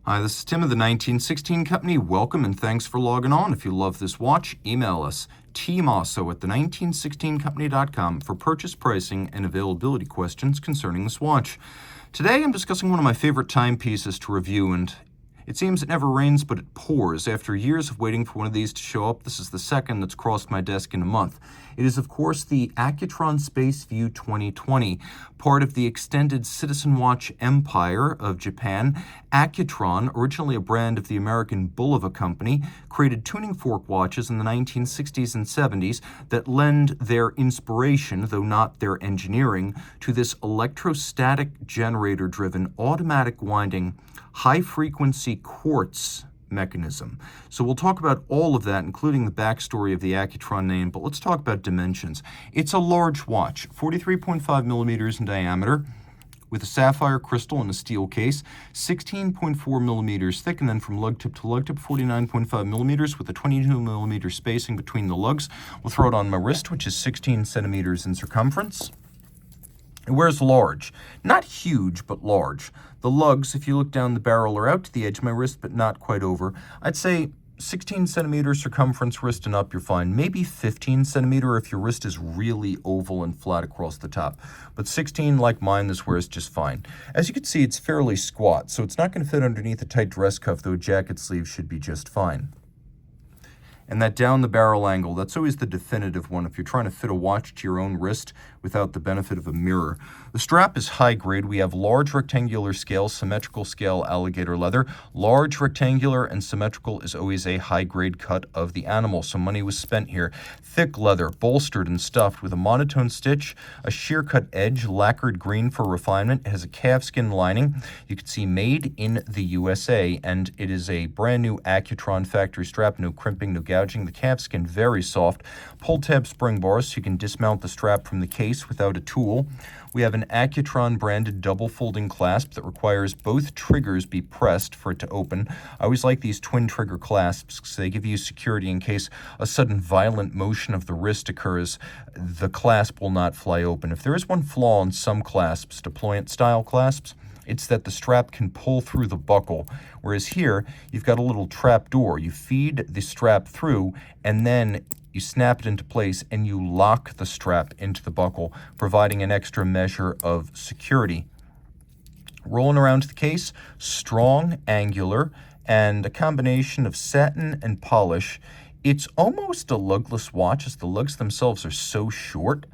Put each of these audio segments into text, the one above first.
Hi, this is Tim of the 1916 Company. Welcome and thanks for logging on. If you love this watch, email us, Team Mosso at the1916company.com for purchase pricing and availability questions concerning this watch. Today I'm discussing one of my favorite timepieces to review, and it seems it never rains, but it pours. After years of waiting for one of these to show up, this is the second that's crossed my desk in a month. It is, of course, the Accutron Spaceview 2020, part of the extended Citizen Watch empire of Japan. Accutron, originally a brand of the American Bulova company, created tuning fork watches in the 1960s and 70s that lend their inspiration, though not their engineering, to this electrostatic generator-driven automatic winding high-frequency quartz mechanism. So we'll talk about all of that, including the backstory of the Accutron name, but let's talk about dimensions. It's a large watch, 43.5 millimeters in diameter, with a sapphire crystal and a steel case, 16.4 millimeters thick, and then from lug tip to lug tip, 49.5 millimeters with a 22 millimeter spacing between the lugs. We'll throw it on my wrist, which is 16 centimeters in circumference. It wears large. Not huge, but large. The lugs, if you look down the barrel, are out to the edge of my wrist, but not quite over. I'd say 16 centimeter circumference wrist and up, you're fine. Maybe 15 centimeter if your wrist is really oval and flat across the top. But 16, like mine, this wears just fine. As you can see, it's fairly squat, so it's not going to fit underneath a tight dress cuff, though a jacket sleeve should be just fine. And that down the barrel angle, that's always the definitive one if you're trying to fit a watch to your own wrist without the benefit of a mirror. The strap is high grade. We have large rectangular scale, symmetrical scale alligator leather. Large rectangular and symmetrical is always a high grade cut of the animal, so money was spent here. Thick leather, bolstered and stuffed with a monotone stitch, a sheer cut edge, lacquered green for refinement. It has a calfskin lining. You can see made in the USA, and it is a brand new Accutron factory strap, no crimping, no gouging. The calfskin very soft. Pull tab spring bars so you can dismount the strap from the case without a tool. We have an Accutron branded double folding clasp that requires both triggers be pressed for it to open. I always like these twin trigger clasps because they give you security in case a sudden violent motion of the wrist occurs. The clasp will not fly open. If there is one flaw in some clasps, deployant style clasps, it's that the strap can pull through the buckle, whereas here you've got a little trap door. You feed the strap through and then you snap it into place and you lock the strap into the buckle, providing an extra measure of security. Rolling around to the case, strong, angular, and a combination of satin and polish. It's almost a lugless watch as the lugs themselves are so short.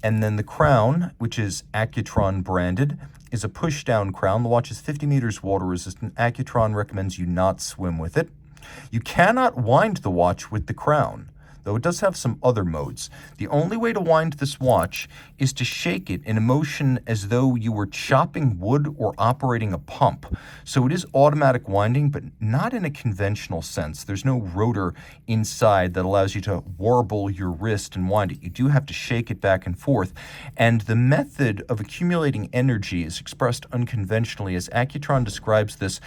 And then the crown, which is Accutron branded, is a push-down crown. The watch is 50 meters water resistant. Accutron recommends you not swim with it. You cannot wind the watch with the crown, though it does have some other modes. The only way to wind this watch is to shake it in a motion as though you were chopping wood or operating a pump. So it is automatic winding, but not in a conventional sense. There's no rotor inside that allows you to warble your wrist and wind it. You do have to shake it back and forth. And the method of accumulating energy is expressed unconventionally, as Accutron describes this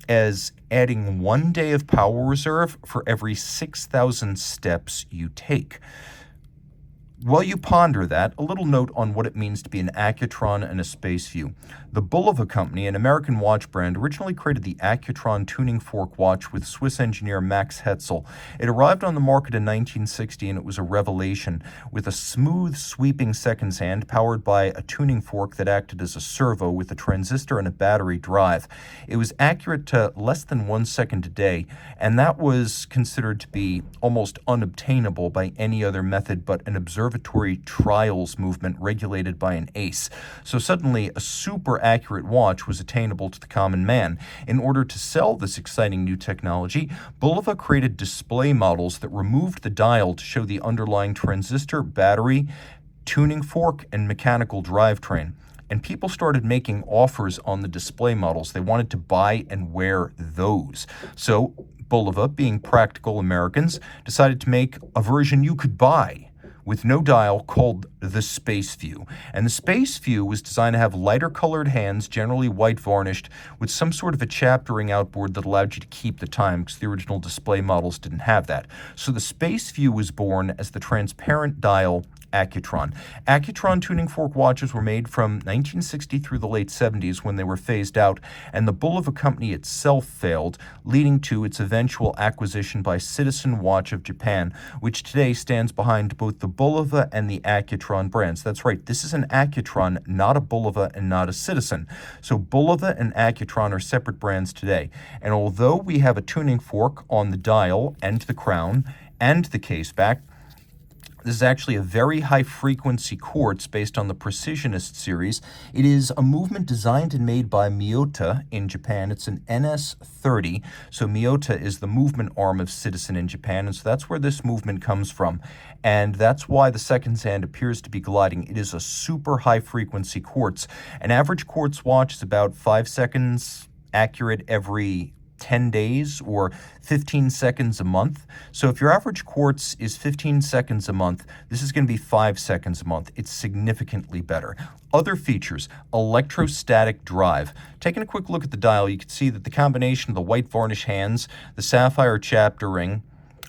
as adding 1 day of power reserve for every 6,000 steps you take. While you ponder that, a little note on what it means to be an Accutron and a Spaceview. The Bulova company, an American watch brand, originally created the Accutron tuning fork watch with Swiss engineer Max Hetzel. It arrived on the market in 1960 and it was a revelation, with a smooth, sweeping seconds hand powered by a tuning fork that acted as a servo with a transistor and a battery drive. It was accurate to less than 1 second a day, and that was considered to be almost unobtainable by any other method but an observatory trials movement regulated by an ace. So suddenly, a super accurate watch was attainable to the common man. In order to sell this exciting new technology, Bulova created display models that removed the dial to show the underlying transistor, battery, tuning fork, and mechanical drivetrain. And people started making offers on the display models. They wanted to buy and wear those. So Bulova, being practical Americans, decided to make a version you could buy with no dial called the Spaceview. And the Spaceview was designed to have lighter colored hands, generally white varnished, with some sort of a chaptering outboard that allowed you to keep the time, because the original display models didn't have that. So the Spaceview was born as the transparent dial Accutron. Accutron tuning fork watches were made from 1960 through the late 70s when they were phased out, and the Bulova company itself failed, leading to its eventual acquisition by Citizen Watch of Japan, which today stands behind both the Bulova and the Accutron brands. That's right, this is an Accutron, not a Bulova and not a Citizen. So Bulova and Accutron are separate brands today. And although we have a tuning fork on the dial and the crown and the case back, this is actually a very high-frequency quartz based on the Precisionist series. It is a movement designed and made by Miyota in Japan. It's an NS30, so Miyota is the movement arm of Citizen in Japan, and so that's where this movement comes from. And that's why the seconds hand appears to be gliding. It is a super high-frequency quartz. An average quartz watch is about 5 seconds accurate every 10 days or 15 seconds a month. So if your average quartz is 15 seconds a month, this is going to be 5 seconds a month. It's significantly better. Other features: electrostatic drive. Taking a quick look at the dial, you can see that the combination of the white varnish hands, the sapphire chapter ring,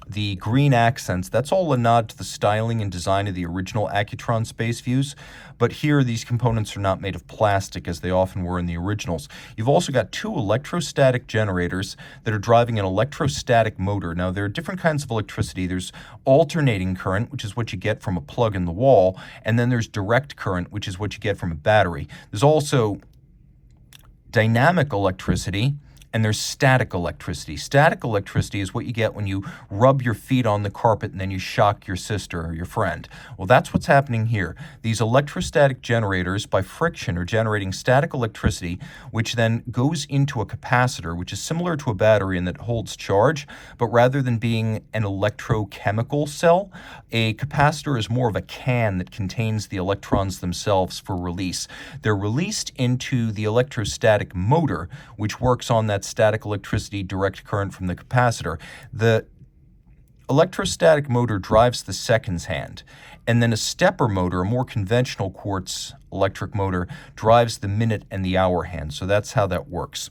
the green accents, that's all a nod to the styling and design of the original Accutron Spaceviews, but here these components are not made of plastic as they often were in the originals. You've also got 2 electrostatic generators that are driving an electrostatic motor. Now, there are different kinds of electricity. There's alternating current, which is what you get from a plug in the wall, and then there's direct current, which is what you get from a battery. There's also dynamic electricity, and there's static electricity. Static electricity is what you get when you rub your feet on the carpet and then you shock your sister or your friend. Well, that's what's happening here. These electrostatic generators, by friction, are generating static electricity, which then goes into a capacitor, which is similar to a battery in that it holds charge, but rather than being an electrochemical cell, a capacitor is more of a can that contains the electrons themselves for release. They're released into the electrostatic motor, which works on that static electricity direct current from the capacitor. The electrostatic motor drives the seconds hand, and then a stepper motor, a more conventional quartz electric motor, drives the minute and the hour hand. So that's how that works.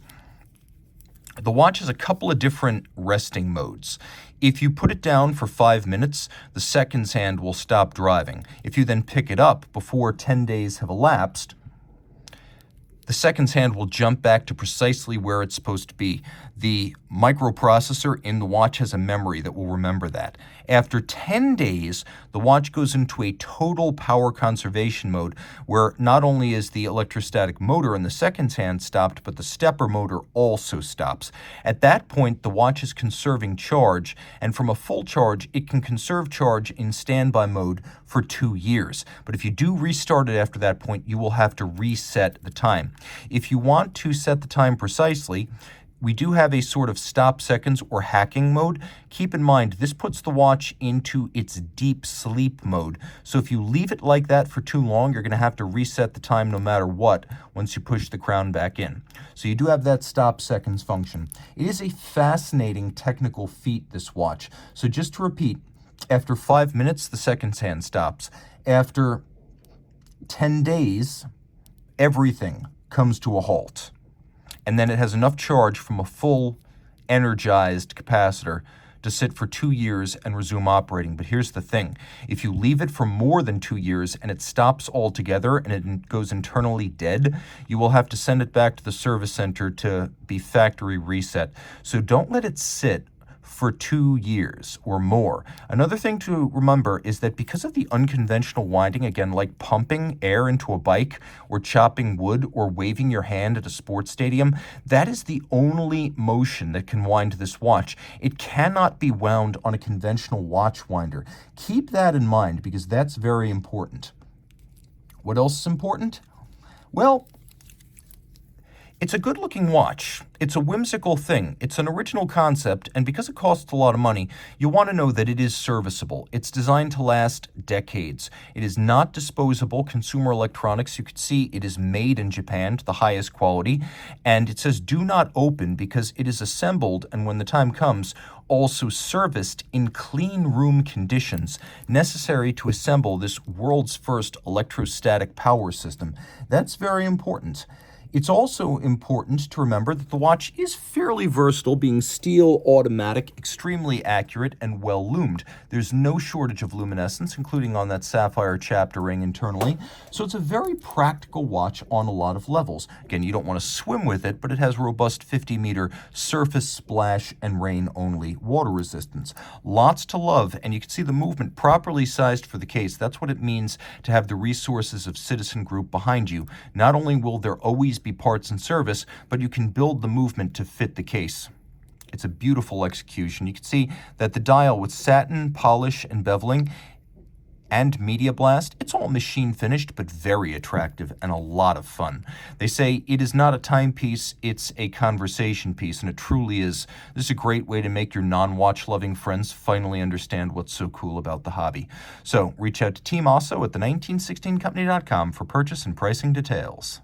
The watch has a couple of different resting modes. If you put it down for 5 minutes, the seconds hand will stop driving. If you then pick it up before 10 days have elapsed, the seconds hand will jump back to precisely where it's supposed to be. The microprocessor in the watch has a memory that will remember that. After 10 days, the watch goes into a total power conservation mode, where not only is the electrostatic motor in the seconds hand stopped, but the stepper motor also stops. At that point, the watch is conserving charge, and from a full charge, it can conserve charge in standby mode for 2 years. But if you do restart it after that point, you will have to reset the time. If you want to set the time precisely, we do have a sort of stop seconds or hacking mode. Keep in mind, this puts the watch into its deep sleep mode. So if you leave it like that for too long, you're going to have to reset the time no matter what once you push the crown back in. So you do have that stop seconds function. It is a fascinating technical feat, this watch. So just to repeat, after 5 minutes, the seconds hand stops. After 10 days, everything comes to a halt. And then it has enough charge from a full energized capacitor to sit for 2 years and resume operating. But here's the thing. If you leave it for more than 2 years and it stops altogether and it goes internally dead, you will have to send it back to the service center to be factory reset. So don't let it sit for 2 years or more. Another thing to remember is that because of the unconventional winding, again, like pumping air into a bike or chopping wood or waving your hand at a sports stadium, that is the only motion that can wind this watch. It cannot be wound on a conventional watch winder. Keep that in mind because that's very important. What else is important? Well, it's a good-looking watch. It's a whimsical thing. It's an original concept, and because it costs a lot of money, you want to know that it is serviceable. It's designed to last decades. It is not disposable consumer electronics. You can see it is made in Japan to the highest quality, and it says do not open because it is assembled, and when the time comes, also serviced in clean room conditions necessary to assemble this world's first electrostatic power system. That's very important. It's also important to remember that the watch is fairly versatile, being steel, automatic, extremely accurate, and well loomed. There's no shortage of luminescence, including on that sapphire chapter ring internally, so it's a very practical watch on a lot of levels. Again, you don't want to swim with it, but it has robust 50-meter surface, splash, and rain-only water resistance. Lots to love, and you can see the movement properly sized for the case. That's what it means to have the resources of Citizen Group behind you. Not only will there always be parts in service, but you can build the movement to fit the case. It's a beautiful execution. You can see that the dial with satin, polish, and beveling, and media blast, it's all machine finished, but very attractive and a lot of fun. They say it is not a timepiece, it's a conversation piece, and it truly is. This is a great way to make your non-watch loving friends finally understand what's so cool about the hobby. So reach out to Team Mosso at the 1916company.com for purchase and pricing details.